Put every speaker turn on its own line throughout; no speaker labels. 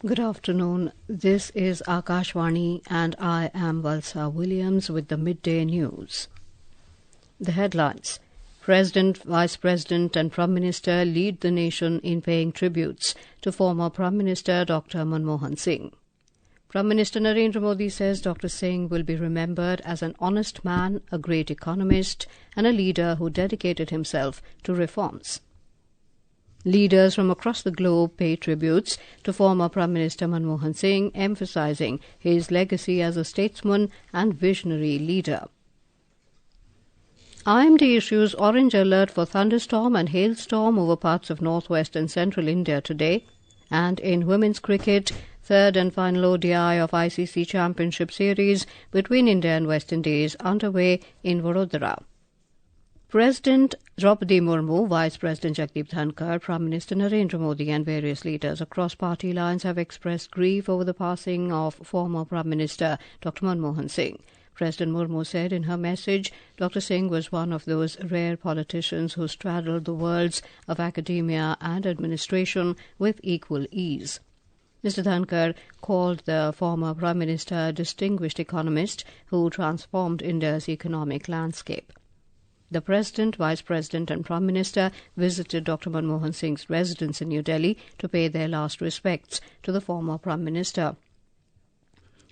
Good afternoon. This is Akashvani and I am Valsa Williams with the midday news. The headlines. President, Vice President and Prime Minister lead the nation in paying tributes to former Prime Minister Dr Manmohan Singh. Prime Minister Narendra Modi says Dr Singh will be remembered as an honest man, a great economist and a leader who dedicated himself to reforms. Leaders from across the globe pay tributes to former Prime Minister Manmohan Singh, emphasizing his legacy as a statesman and visionary leader. IMD issues orange alert for thunderstorm and hailstorm over parts of northwest and central India today. And in women's cricket, third and final ODI of ICC Championship series between India and West Indies underway in Vadodara. President Draupadi Murmu, Vice President Jagdeep Dhankar, Prime Minister Narendra Modi and various leaders across party lines have expressed grief over the passing of former Prime Minister Dr Manmohan Singh. President Murmu said in her message, Dr Singh was one of those rare politicians who straddled the worlds of academia and administration with equal ease. Mr Dhankar called the former Prime Minister a distinguished economist who transformed India's economic landscape. The President, Vice President and Prime Minister visited Dr Manmohan Singh's residence in New Delhi to pay their last respects to the former Prime Minister.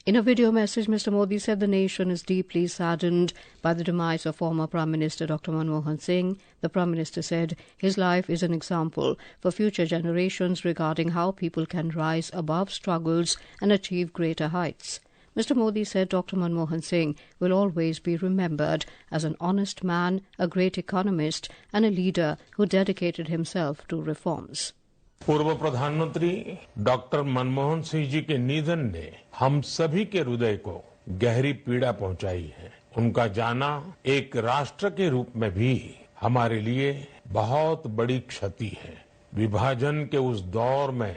In a video message, Mr Modi said the nation is deeply saddened by the demise of former Prime Minister Dr Manmohan Singh. The Prime Minister said his life is an example for future generations regarding how people can rise above struggles and achieve greater heights. Mr Modi said Dr Manmohan Singh will always be remembered as an honest man, a great economist and a leader who dedicated himself to reforms.
पूर्व प्रधानमंत्री doctor Manmohan Singh जी के निधन ने हम सभी के हृदय को गहरी पीड़ा पहुंचाई है। उनका जाना एक राष्ट्र के रूप में भी हमारे लिए बहुत बड़ी क्षति है। विभाजन के उस दौर में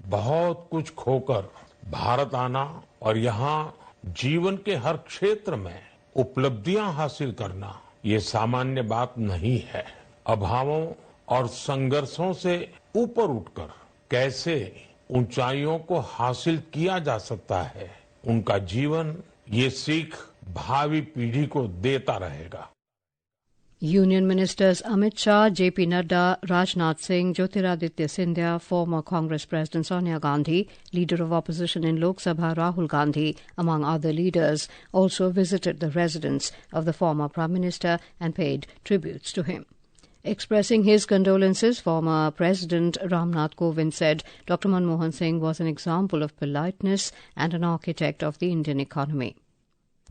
बहुत कुछ खोकर भारत आना और यहाँ जीवन के हर क्षेत्र में उपलब्धियां हासिल करना ये सामान्य बात नहीं है। अभावों और संघर्षों से ऊपर उठकर कैसे ऊंचाइयों को हासिल किया जा सकता है, उनका जीवन ये सीख भावी पीढ़ी को देता रहेगा।
Union Ministers Amit Shah, J.P. Nadda, Rajnath Singh, Jyotiraditya Scindia, former Congress President Sonia Gandhi, Leader of Opposition in Lok Sabha Rahul Gandhi, among other leaders, also visited the residence of the former Prime Minister and paid tributes to him. Expressing his condolences, former President Ramnath Kovind said Dr Manmohan Singh was an example of politeness and an architect of the Indian economy.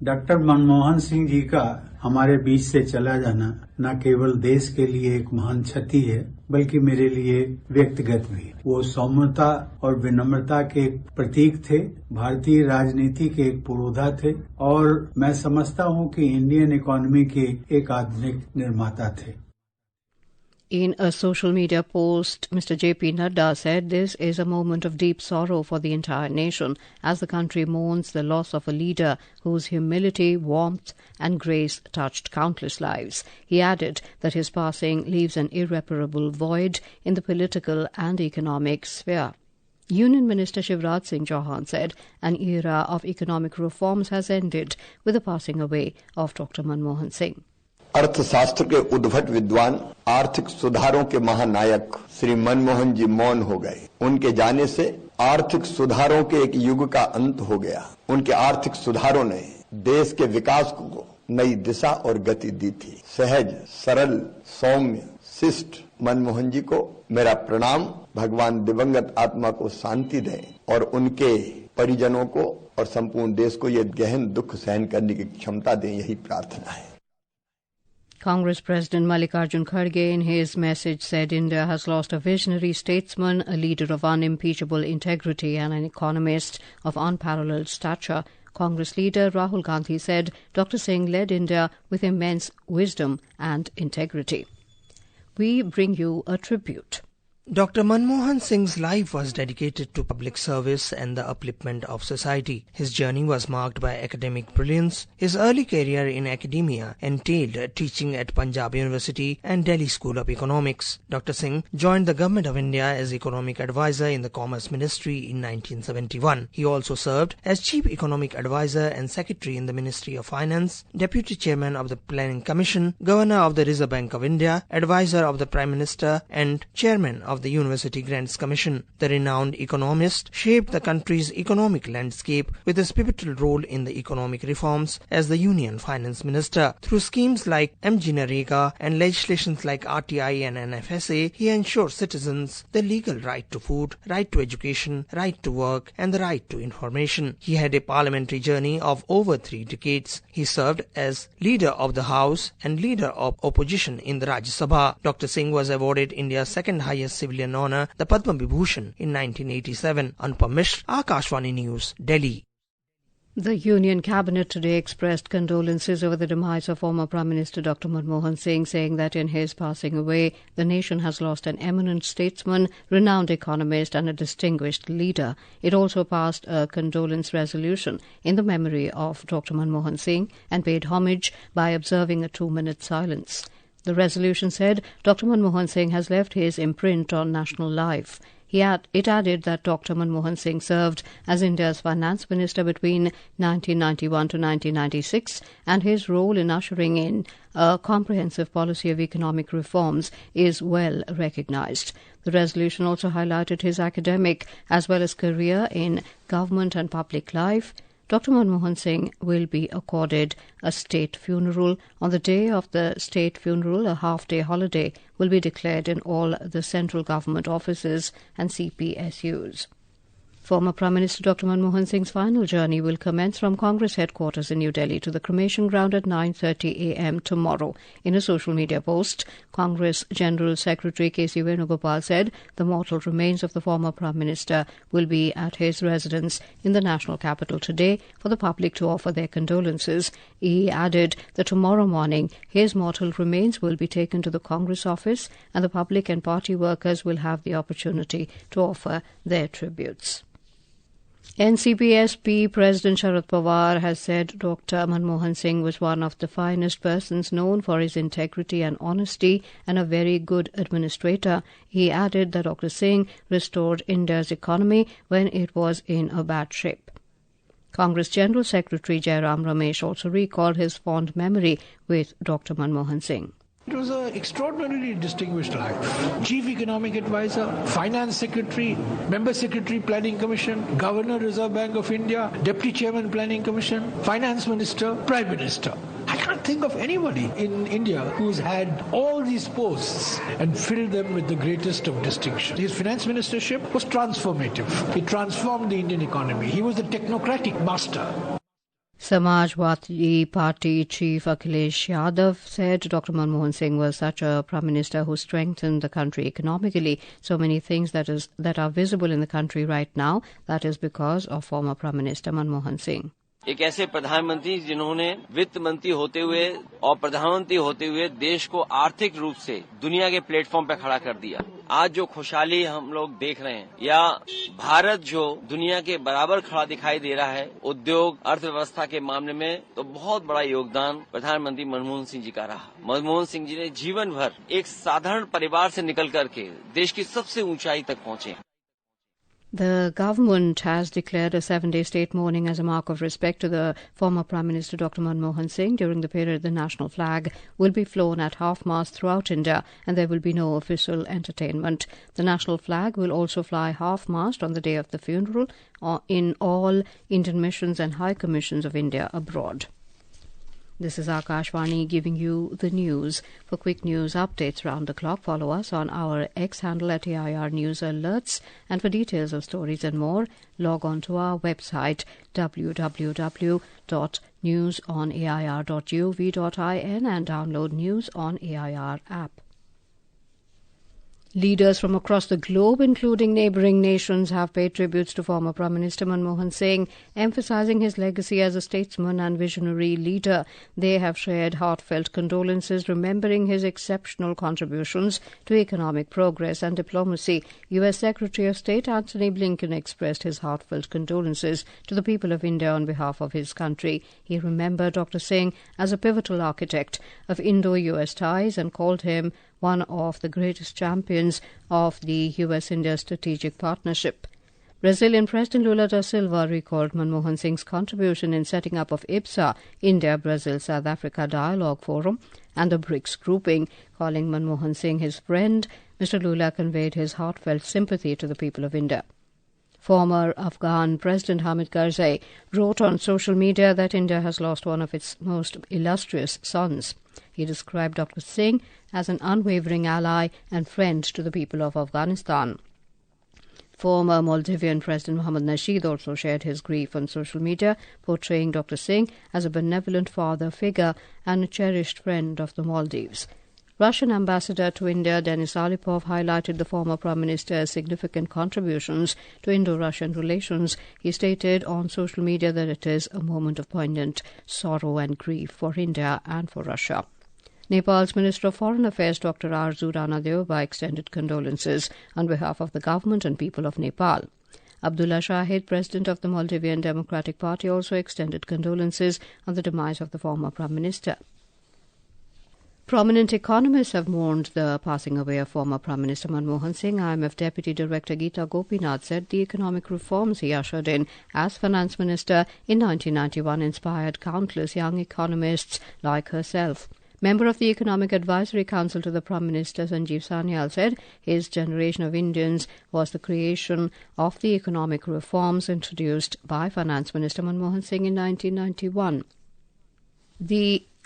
Doctor Manmohan Singh ji का हमारे बीच से चला जाना न केवल देश के लिए एक महान क्षति है, बल्कि मेरे लिए व्यक्तिगत भी। वो सौम्यता और विनम्रता के प्रतीक थे, भारतीय राजनीति के एक पुरोधा थे और मैं समझता हूँ कि इंडियन इकोनॉमी के एक आधुनिक निर्माता थे।
In a social media post, Mr. J.P. Nadda said this is a moment of deep sorrow for the entire nation as the country mourns the loss of a leader whose humility, warmth and grace touched countless lives. He added that his passing leaves an irreparable void in the political and economic sphere. Union Minister Shivraj Singh Chauhan said an era of economic reforms has ended with the passing away of Dr. Manmohan Singh.
अर्थशास्त्र के उद्भट विद्वान, आर्थिक सुधारों के महानायक श्री मनमोहन जी मौन हो गए। उनके जाने से आर्थिक सुधारों के एक युग का अंत हो गया। उनके आर्थिक सुधारों ने देश के विकास को नई दिशा और गति दी थी। सहज, सरल, सौम्य, शिष्ट मनमोहन जी को मेरा प्रणाम। भगवान दिवंगत आत्मा को शांति दें और उनके परिजनों को और संपूर्ण देश को ये गहन दुख सहन करने की क्षमता दें, यही प्रार्थना है।
Congress President Mallikarjun Kharge in his message said India has lost a visionary statesman, a leader of unimpeachable integrity and an economist of unparalleled stature. Congress leader Rahul Gandhi said Dr Singh led India with immense wisdom and integrity. We bring you a tribute.
Dr. Manmohan Singh's life was dedicated to public service and the upliftment of society. His journey was marked by academic brilliance. His early career in academia entailed teaching at Punjab University and Delhi School of Economics. Dr. Singh joined the Government of India as Economic Advisor in the Commerce Ministry in 1971. He also served as Chief Economic Advisor and Secretary in the Ministry of Finance, Deputy Chairman of the Planning Commission, Governor of the Reserve Bank of India, Advisor of the Prime Minister and Chairman of the University Grants Commission. The renowned economist shaped the country's economic landscape with his pivotal role in the economic reforms as the Union Finance Minister. Through schemes like MGNREGA and legislations like RTI and NFSA, he ensured citizens the legal right to food, right to education, right to work, and the right to information. He had a parliamentary journey of over 3 decades. He served as Leader of the House and Leader of Opposition in the Rajya Sabha. Dr. Singh was awarded India's second highest civilian honour, the Padma Vibhushan, in 1987. Anupam Mishra, Akashvani News, Delhi.
The Union Cabinet today expressed condolences over the demise of former Prime Minister Dr Manmohan Singh, saying that in his passing away, the nation has lost an eminent statesman, renowned economist and a distinguished leader. It also passed a condolence resolution in the memory of Dr Manmohan Singh and paid homage by observing a 2-minute silence. The resolution said Dr Manmohan Singh has left his imprint on national life. It added that Dr Manmohan Singh served as India's finance minister between 1991 to 1996, and his role in ushering in a comprehensive policy of economic reforms is well recognised. The resolution also highlighted his academic as well as career in government and public life. Dr Manmohan Singh will be accorded a state funeral. On the day of the state funeral, a half-day holiday will be declared in all the central government offices and CPSUs. Former Prime Minister Dr Manmohan Singh's final journey will commence from Congress headquarters in New Delhi to the cremation ground at 9:30 a.m. tomorrow. In a social media post, Congress General Secretary K.C. Venugopal said the mortal remains of the former Prime Minister will be at his residence in the national capital today for the public to offer their condolences. He added that tomorrow morning his mortal remains will be taken to the Congress office and the public and party workers will have the opportunity to offer their tributes. NCP-SP President Sharad Pawar has said Dr Manmohan Singh was one of the finest persons known for his integrity and honesty and a very good administrator. He added that Dr Singh restored India's economy when it was in a bad shape. Congress General Secretary Jairam Ramesh also recalled his fond memory with Dr Manmohan Singh.
It was an extraordinarily distinguished life. Chief Economic Advisor, Finance Secretary, Member Secretary Planning Commission, Governor Reserve Bank of India, Deputy Chairman Planning Commission, Finance Minister, Prime Minister. I can't think of anybody in India who's had all these posts and filled them with the greatest of distinction. His finance ministership was transformative. It transformed the Indian economy. He was the technocratic master.
Samajwadi Party Chief Akhilesh Yadav said Dr Manmohan Singh was such a Prime Minister who strengthened the country economically. So many things that are visible in the country right now, that is because of former Prime Minister Manmohan Singh.
एक ऐसे प्रधानमंत्री जिन्होंने वित्त मंत्री होते हुए और प्रधानमंत्री होते हुए देश को आर्थिक रूप से दुनिया के प्लेटफॉर्म पर खड़ा कर दिया। आज जो खुशहाली हम लोग देख रहे हैं या भारत जो दुनिया के बराबर खड़ा दिखाई दे रहा है उद्योग अर्थव्यवस्था के मामले में, तो बहुत बड़ा योगदान प्रधानमंत्री मनमोहन सिंह जी का रहा। मनमोहन सिंह जी ने जीवन भर एक साधारण परिवार से निकल करके देश की सबसे ऊंचाई तक पहुंचे।
The government has declared a 7-day state mourning as a mark of respect to the former Prime Minister Dr Manmohan Singh. During the period, the national flag will be flown at half-mast throughout India and there will be no official entertainment. The national flag will also fly half-mast on the day of the funeral in all Indian missions and high commissions of India abroad. This is Akashvani giving you the news. For quick news updates round the clock, follow us on our X handle at AIR News Alerts. And for details of stories and more, log on to our website www.newsonair.gov.in and download News on AIR app. Leaders from across the globe, including neighbouring nations, have paid tributes to former Prime Minister Manmohan Singh, emphasising his legacy as a statesman and visionary leader. They have shared heartfelt condolences, remembering his exceptional contributions to economic progress and diplomacy. US Secretary of State Antony Blinken expressed his heartfelt condolences to the people of India on behalf of his country. He remembered Dr Singh as a pivotal architect of Indo-US ties and called him one of the greatest champions of the US-India strategic partnership. Brazilian President Lula da Silva recalled Manmohan Singh's contribution in setting up of IBSA, India-Brazil-South Africa Dialogue Forum, and the BRICS grouping. Calling Manmohan Singh his friend, Mr. Lula conveyed his heartfelt sympathy to the people of India. Former Afghan President Hamid Karzai wrote on social media that India has lost one of its most illustrious sons. He described Dr. Singh as an unwavering ally and friend to the people of Afghanistan. Former Maldivian President Mohammad Nasheed also shared his grief on social media, portraying Dr. Singh as a benevolent father figure and a cherished friend of the Maldives. Russian Ambassador to India Denis Alipov highlighted the former Prime Minister's significant contributions to Indo-Russian relations. He stated on social media that it is a moment of poignant sorrow and grief for India and for Russia. Nepal's Minister of Foreign Affairs Dr Arzu Rana-Deoba extended condolences on behalf of the government and people of Nepal. Abdullah Shahid, President of the Maldivian Democratic Party, also extended condolences on the demise of the former Prime Minister. Prominent economists have mourned the passing away of former Prime Minister Manmohan Singh. IMF Deputy Director Geeta Gopinath said the economic reforms he ushered in as Finance Minister in 1991 inspired countless young economists like herself. Member of the Economic Advisory Council to the Prime Minister, Sanjeev Sanyal, said his generation of Indians was the creation of the economic reforms introduced by Finance Minister Manmohan Singh in 1991.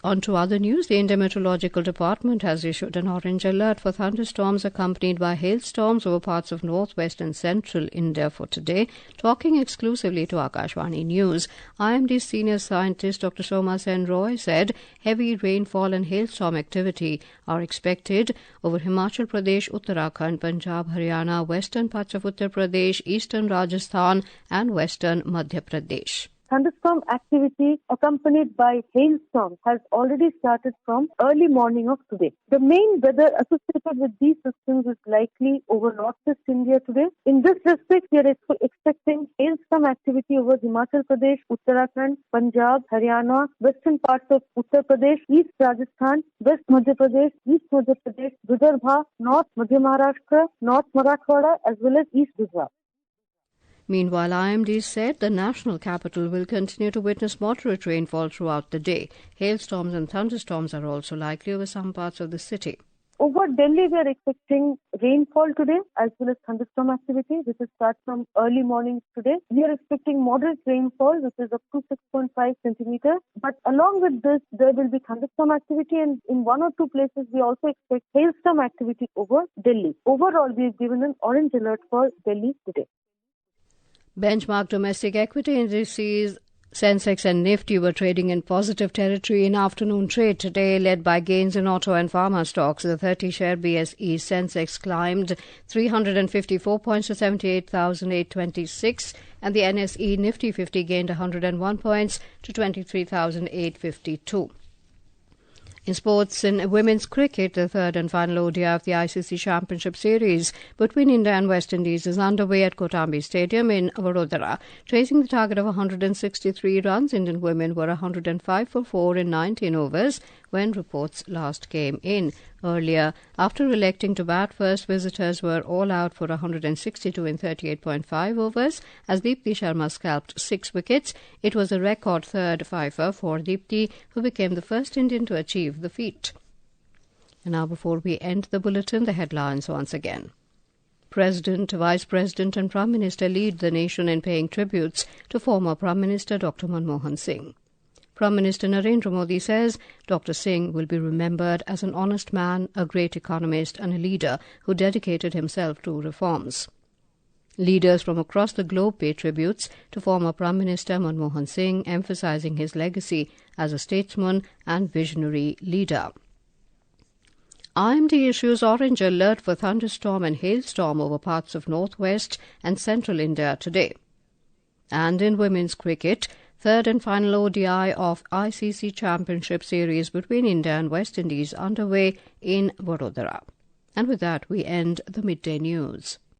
On to other news, the India Meteorological Department has issued an orange alert for thunderstorms accompanied by hailstorms over parts of northwest and central India for today. Talking exclusively to Akashvani News, IMD senior scientist Dr Soma Sen Roy said heavy rainfall and hailstorm activity are expected over Himachal Pradesh, Uttarakhand, Punjab, Haryana, western parts of Uttar Pradesh, eastern Rajasthan and western Madhya Pradesh.
Thunderstorm activity accompanied by hailstorm has already started from early morning of today. The main weather associated with these systems is likely over northwest India today. In this respect, we are expecting hailstorm activity over Himachal Pradesh, Uttarakhand, Punjab, Haryana, western parts of Uttar Pradesh, East Rajasthan, West Madhya Pradesh, East Madhya Pradesh, Vidarbha, North Madhya Maharashtra, North Marathwada as well as East Gujarat.
Meanwhile, IMD said the national capital will continue to witness moderate rainfall throughout the day. Hailstorms and thunderstorms are also likely over some parts of the city.
Over Delhi, we are expecting rainfall today as well as thunderstorm activity, which will start from early morning today. We are expecting moderate rainfall, which is up to 6.5 centimeters. But along with this, there will be thunderstorm activity, and in one or two places, we also expect hailstorm activity over Delhi. Overall, we have given an orange alert for Delhi today.
Benchmark domestic equity indices Sensex and Nifty were trading in positive territory in afternoon trade today, led by gains in auto and pharma stocks. The 30-share BSE Sensex climbed 354 points to 78,826, and the NSE Nifty 50 gained 101 points to 23,852. In sports, in women's cricket, the third and final ODI of the ICC Championship series between India and West Indies is underway at Kotambi Stadium in Vadodara. Chasing the target of 163 runs, Indian women were 105 for 4 in 19 overs when reports last came in. Earlier, after electing to bat first, visitors were all out for 162 in 38.5 overs as Deepti Sharma scalped 6 wickets. It was a record third fifer for Deepti, who became the first Indian to achieve the feat. And now, before we end the bulletin, the headlines once again. President, Vice President and Prime Minister lead the nation in paying tributes to former Prime Minister Dr Manmohan Singh. Prime Minister Narendra Modi says Dr Singh will be remembered as an honest man, a great economist and a leader who dedicated himself to reforms. Leaders from across the globe pay tributes to former Prime Minister Manmohan Singh, emphasizing his legacy as a statesman and visionary leader. IMD issues orange alert for thunderstorm and hailstorm over parts of northwest and central India today. And in women's cricket, third and final ODI of ICC Championship series between India and West Indies underway in Vadodara. And with that, we end the midday news.